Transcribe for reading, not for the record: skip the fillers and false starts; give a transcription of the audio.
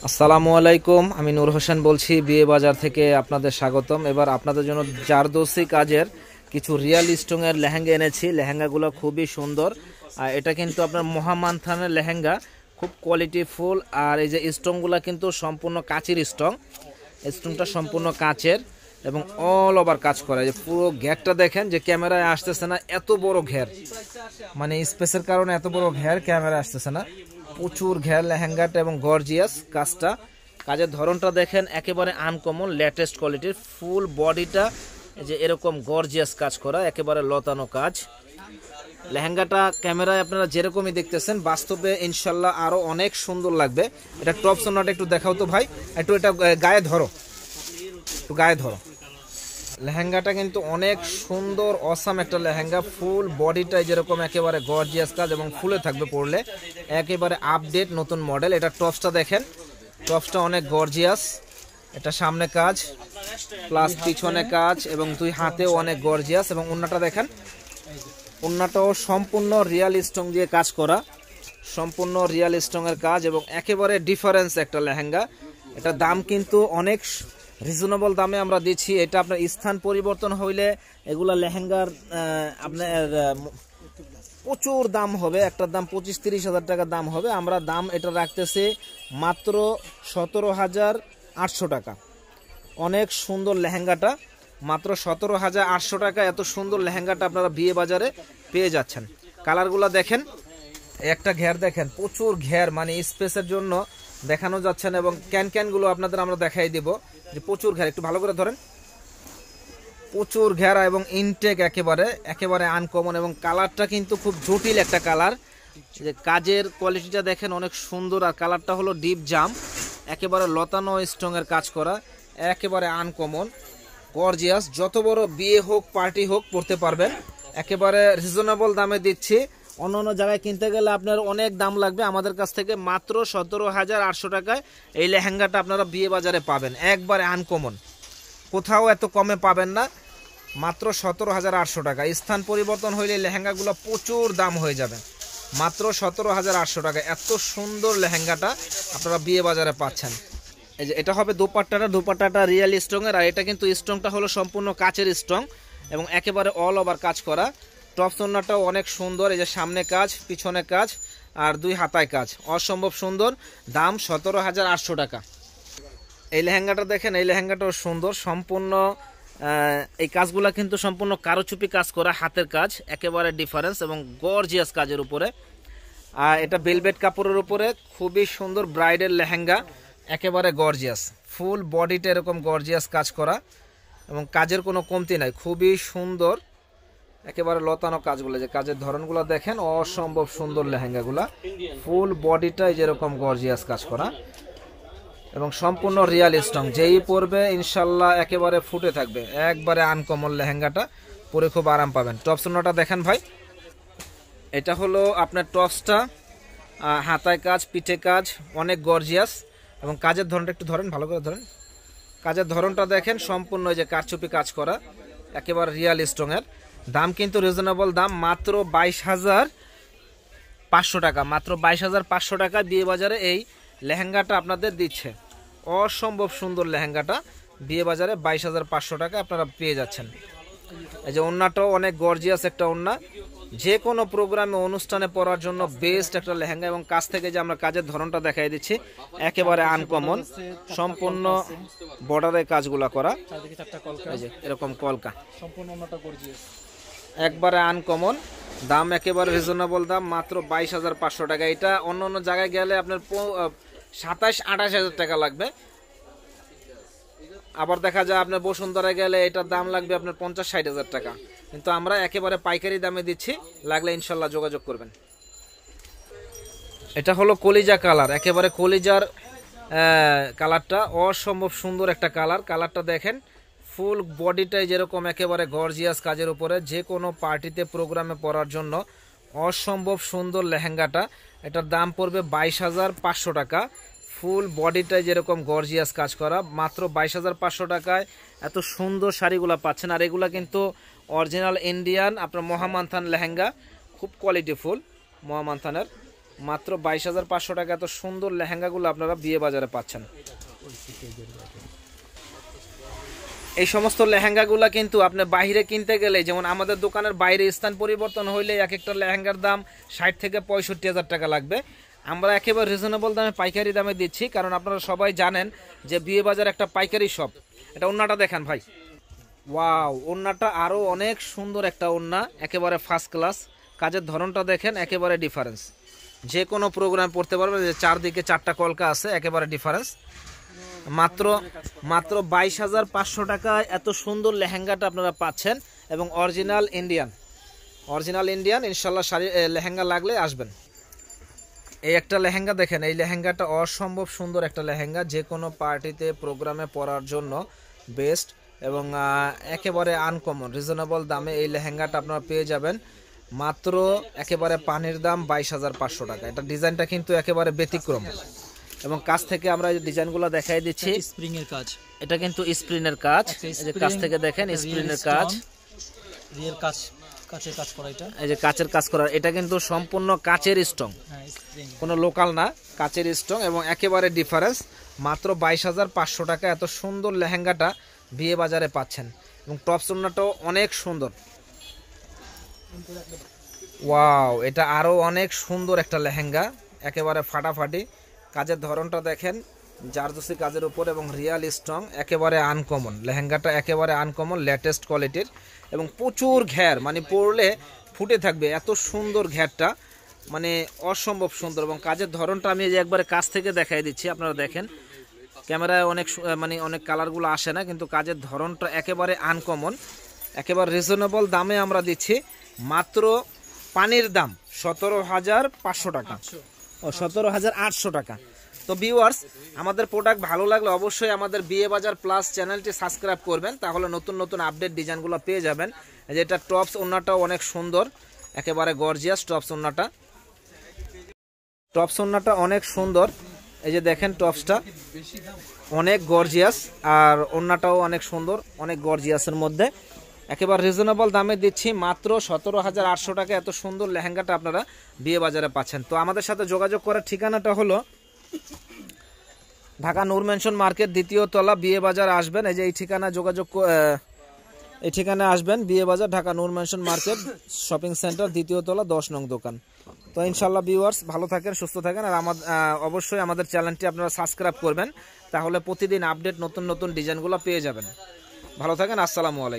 আসসালামু আলাইকুম, আমি নূর হোসেন বলছি বিয়ে বাজার থেকে। আপনাদের স্বাগতম। এবার আপনাদের জন্য জারদোসি কাজের কিছু রিয়াল স্টোনের লেহেঙ্গা এনেছি। লেহেঙ্গাগুলো খুবই সুন্দর। আর এটা কিন্তু আপনার মহামানথানের লেহেঙ্গা, খুব কোয়ালিটিফুল। আর এই যে স্টোনগুলো কিন্তু সম্পূর্ণ কাচের স্টোন। স্টোনটা সম্পূর্ণ কাচের এবং অল ওভার কাজ করা। যে পুরো ঘেরটা দেখেন, যে ক্যামেরায় আসতেছে না, এত বড় ঘের, মানে স্পেসের কারণে এত বড় ঘের ক্যামেরায় আসতেছে না। প্রচুর ঘের লেহেঙ্গাটা এবং গর্জিয়াস কাজটা। কাজের ধরনটা দেখেন, একেবারে আনকমন, লেটেস্ট কোয়ালিটির। ফুল বডিটা যে এরকম গর্জিয়াস কাজ করা, একেবারে লতানো কাজ। লেহেঙ্গাটা ক্যামেরায় আপনারা যেরকমই দেখতেছেন, বাস্তবে ইনশাল্লাহ আরো অনেক সুন্দর লাগবে। এটা টপ সোনাটা একটু দেখাও তো ভাই, একটু এটা গায়ে ধরো, একটু গায়ে ধরো। লেহেঙ্গাটা কিন্তু অনেক সুন্দর, অসাম একটা লেহেঙ্গা। ফুল বডিটাই যেরকম একেবারে গর্জিয়াস কাজ এবং ফুলে থাকবে পরলে, একেবারে আপডেট নতুন মডেল। এটা টপসটা দেখেন, টপসটা অনেক গর্জিয়াস। এটা সামনে কাজ প্লাস পিছনে কাজ এবং দুই হাতেও অনেক গর্জিয়াস। এবং ওন্নাটা দেখেন, ওন্নাটাও সম্পূর্ণ রিয়াল স্টোন দিয়ে কাজ করা, সম্পূর্ণ রিয়াল স্টোনের কাজ এবং একেবারে ডিফারেন্স একটা লেহেঙ্গা। এটা দাম কিন্তু অনেক রিজনেবল দামে আমরা দিচ্ছি। এটা আপনার স্থান পরিবর্তন হইলে এগুলা লেহেঙ্গার আপনার প্রচুর দাম হবে। একটার দাম 25-30 হাজার টাকা দাম হবে। আমরা দাম এটা রাখতেছি মাত্র 17,800 টাকা। অনেক সুন্দর লেহেঙ্গাটা, মাত্র 17,800 টাকা। এত সুন্দর লেহেঙ্গাটা আপনারা বিয়ে বাজারে পেয়ে যাচ্ছেন। কালারগুলো দেখেন, একটা ঘের দেখেন, প্রচুর ঘের, মানে স্পেসের জন্য দেখানো যাচ্ছে না। এবং ক্যানগুলো আপনাদের আমরা দেখাই দিব যে প্রচুর ঘের, একটু ভালো করে ধরেন। প্রচুর ঘেরা এবং ইনটেক, একেবারে একেবারে আনকমন। এবং কালারটা কিন্তু খুব জটিল একটা কালার। যে কাজের কোয়ালিটিটা দেখেন, অনেক সুন্দর। আর কালারটা হলো ডিপ জাম, একেবারে লতানো স্টোনের কাজ করা, একেবারে আনকমন গর্জিয়াস। যত বড় বিয়ে হোক পার্টি হোক পড়তে পারবেন, একেবারে রিজনেবল দামে দিচ্ছি। অন্য অন্য জায়গায় কিনতে গেলে আপনার অনেক দাম লাগবে। আমাদের কাছ থেকে মাত্র 17,800 টাকায় এই লেহেঙ্গাটা আপনারা বিয়ে বাজারে পাবেন, একবারে আনকমন। কোথাও এত কমে পাবেন না, মাত্র 17,800 টাকা। স্থান পরিবর্তন হইলে লেহেঙ্গাগুলো প্রচুর দাম হয়ে যাবে। মাত্র 17,800 টাকা এত সুন্দর লেহেঙ্গাটা আপনারা বিয়ে বাজারে পাচ্ছেন। এই যে এটা হবে দোপাট্টাটা রিয়েল স্ট্রংয়ের। আর এটা কিন্তু স্ট্রংটা হলো সম্পূর্ণ কাচের স্ট্রং এবং একেবারে অল ওভার কাজ করা। টপ সোনাটাও অনেক সুন্দর। এই যে সামনে কাজ, পিছনে কাজ আর দুই হাতায় কাজ, অসম্ভব সুন্দর। দাম 17,800 টাকা। এই লেহেঙ্গাটা দেখেন, এই লেহেঙ্গাটাও সুন্দর। সম্পূর্ণ এই কাজগুলা কিন্তু সম্পূর্ণ কারুচুপি কাজ করা, হাতের কাজ, একেবারে ডিফারেন্স এবং গর্জিয়াস কাজের উপরে। আর এটা বেলভেট কাপড়ের উপরে খুবই সুন্দর ব্রাইডের লেহেঙ্গা, একেবারে গর্জিয়াস। ফুল বডিটা এরকম গর্জিয়াস কাজ করা এবং কাজের কোনো কমতি নাই, খুবই সুন্দর, একেবারে লতানো কাজগুলো। যে কাজের ধরনগুলো দেখেন, অসম্ভব সুন্দর লেহেঙ্গাগুলা। ফুল বডিটাই যেরকম গর্জিয়াস কাজ করা এবং সম্পূর্ণ রিয়াল স্টং। যেই পরবে ইনশাল্লাহ একেবারে ফুটে থাকবে, একবারে আনকমন লেহেঙ্গাটা পরে খুব আরাম পাবেন। টপসোনাটা দেখেন ভাই, এটা হলো আপনার টপসটা, হাতায় কাজ, পিঠে কাজ, অনেক গর্জিয়াস। এবং কাজের ধরনটা একটু ধরেন, ভালো করে ধরেন। কাজের ধরনটা দেখেন, সম্পূর্ণ যে কারচুপি কাজ করা, একেবারে রিয়াল স্ট্রংয়ের। দাম কিন্তু রিজনেবল দাম, মাত্র 22,500 টাকা। মাত্র 22,500 টাকা বিয়ে বাজারে এই লেহেঙ্গাটা আপনাদের দিচ্ছে। অসম্ভব সুন্দর লেহেঙ্গাটা বিয়ে বাজারে 22,500 টাকা আপনারা পেয়ে যাচ্ছেন। এই যে ওন্নাটাও অনেক গর্জিয়াস একটা ওন্না, যে কোনো প্রোগ্রামে অনুষ্ঠানে পরার জন্য বেস্ট একটা লেহেঙ্গা। এবং কাছ থেকে যে আমরা কাজের ধরনটা দেখাই দিচ্ছি, একেবারে আনকমন, সম্পূর্ণ বর্ডারে কাজগুলা করা, এরকম কলকা, একবারে আনকমন। দাম একেবারে রিজনেবল দাম, মাত্র 22,500 টাকা। এটা অন্য অন্য জায়গায় গেলে আপনার 27-28 হাজার টাকা লাগবে। আবার দেখা যায় আপনার বসুন্ধরায় গেলে এটার দাম লাগবে আপনার 50-60 হাজার টাকা। কিন্তু আমরা একেবারে পাইকারি দামে দিচ্ছি, লাগলে ইনশাল্লাহ যোগাযোগ করবেন। এটা হলো কলিজা কালার, একেবারে কলিজার কালারটা, অসম্ভব সুন্দর একটা কালার। কালারটা দেখেন, ফুল বডিটাই যেরকম একেবারে গর্জিয়াস কাজের উপরে, যে কোনো পার্টিতে প্রোগ্রামে পরার জন্য অসম্ভব সুন্দর লেহেঙ্গাটা। এটার দাম পড়বে 22,500 টাকা। ফুল বডিটাই যেরকম গর্জিয়াস কাজ করা, মাত্র 22,500 টাকায় এত সুন্দর শাড়িগুলো পাচ্ছেন। আর এগুলা কিন্তু অরিজিনাল ইন্ডিয়ান আপনার মহামানথান লেহেঙ্গা, খুব কোয়ালিটিফুল মহামানথানের। মাত্র 22,500 টাকা এত সুন্দর লেহেঙ্গাগুলো আপনারা বিয়ে বাজারে পাচ্ছেন। এই সমস্ত লেহেঙ্গাগুলো কিন্তু আপনি বাইরে কিনতে গেলে, যেমন আমাদের দোকানের বাইরে স্থান পরিবর্তন হইলে এক একটা লেহেঙ্গার দাম 60 থেকে 65,000 টাকা লাগবে। আমরা একেবারে রিজনেবল দামে পাইকারি দামে দিচ্ছি, কারণ আপনারা সবাই জানেন যে বিয়ে বাজার একটা পাইকারি শপ। এটা ওন্নাটা দেখেন ভাই, ওয়াও, ওন্নাটা আরও অনেক সুন্দর একটা ওন্না, একেবারে ফার্স্ট ক্লাস। কাজের ধরনটা দেখেন, একেবারে ডিফারেন্স। যে কোনো প্রোগ্রাম পড়তে পারবে, যে চারদিকে 4টা কলকা আছে, একেবারে ডিফারেন্স। মাত্র 22,500 টাকায় এত সুন্দর লেহেঙ্গাটা আপনারা পাচ্ছেন, এবং অরিজিনাল ইন্ডিয়ান। ইনশাল্লাহ শাড়ি লেহেঙ্গা লাগলে আসবেন। এই একটা লেহেঙ্গা দেখেন, এই লেহেঙ্গাটা অসম্ভব সুন্দর একটা লেহেঙ্গা, যে কোনো পার্টিতে প্রোগ্রামে পরার জন্য বেস্ট, এবং একেবারে আনকমন রিজনেবল দামে এই লেহেঙ্গাটা আপনারা পেয়ে যাবেন মাত্র একেবারে পানির দাম 22,500 টাকা। এটা ডিজাইনটা কিন্তু একেবারে ব্যতিক্রম, এবং কাছ থেকে আমরা এই ডিজাইনগুলো দেখাই দিচ্ছি। স্প্রিং এর কাজ, এটা কিন্তু স্প্রিনের কাজ, এই যে কাছ থেকে দেখেন স্প্রিনের কাজ, রিয়েল কাজ, কাচের কাজ করা। এটা এই যে কাচের কাজ করা, এটা কিন্তু সম্পূর্ণ কাচের স্টং, কোনো লোকাল না, কাচের স্টং, এবং একেবারে ডিফারেন্স। মাত্র 22,500 টাকা এত সুন্দর লেহেঙ্গাটা বিয়ে বাজারে পাচ্ছেন, এবং টপ সুন্নাটাও অনেক সুন্দর। ওয়াও, এটা আরও অনেক সুন্দর একটা লেহেঙ্গা, একেবারে ফাটাফাটি। কাজের ধরনটা দেখেন, জারদোসি কাজের উপর, এবং রিয়াল স্ট্রং, একেবারে আনকমন লেহেঙ্গাটা, একেবারে আনকমন, লেটেস্ট কোয়ালিটির, এবং প্রচুর ঘের, মানে পরলে ফুটে থাকবে এত সুন্দর ঘেরটা, মানে অসম্ভব সুন্দর। এবং কাজের ধরনটা আমি যে একবারে কাছ থেকে দেখাই দিচ্ছি, আপনারা দেখেন। ক্যামেরায় অনেক কালারগুলো আসে না, কিন্তু কাজের ধরনটা একেবারে আনকমন, একেবারে রিজনেবল দামে আমরা দিচ্ছি। মাত্র পানির দাম 17,500 টাকা, 17,800 টাকা। তো ভিউয়ার্স, আমাদের প্রোডাক্ট ভালো লাগলে অবশ্যই আমাদের বিয়ে বাজার প্লাস চ্যানেলটি সাবস্ক্রাইব করবেন, তাহলে নতুন নতুন আপডেট ডিজাইনগুলো পেয়ে যাবেন। যেটা টপস ওন্নাটাও অনেক সুন্দর, একেবারে গর্জিয়াস টপস ওন্নাটা অনেক সুন্দর। এই যে দেখেন, টপসটা অনেক গর্জিয়াস, আর ওন্নাটাও অনেক সুন্দর, অনেক গর্জিয়াসের মধ্যে, একেবারে রিজনেবল দামে দিচ্ছি মাত্র 17,800 টাকা এত সুন্দর লেহেঙ্গাটা আপনারা বিয়ে বাজারে পাচ্ছেন। তো আমাদের সাথে যোগাযোগ করার ঠিকানাটা হলো ঢাকা নূর মেনশন মার্কেট, 2য় তলা, বিয়ে বাজার আসবেন। এই যে এই ঠিকানা আসবেন, বিয়ে বাজার, ঢাকা নূর মেনশন মার্কেট শপিং সেন্টার, 2য় তলা, 10 নং দোকান। তো ইনশাল্লাহ ভিউয়ার্স, ভালো থাকেন, সুস্থ থাকেন, আর অবশ্যই আমাদের চ্যানেলটি আপনারা সাবস্ক্রাইব করবেন, তাহলে প্রতিদিন আপডেট নতুন নতুন ডিজাইনগুলো পেয়ে যাবেন। ভালো থাকেন, আসসালামু আলাইকুম।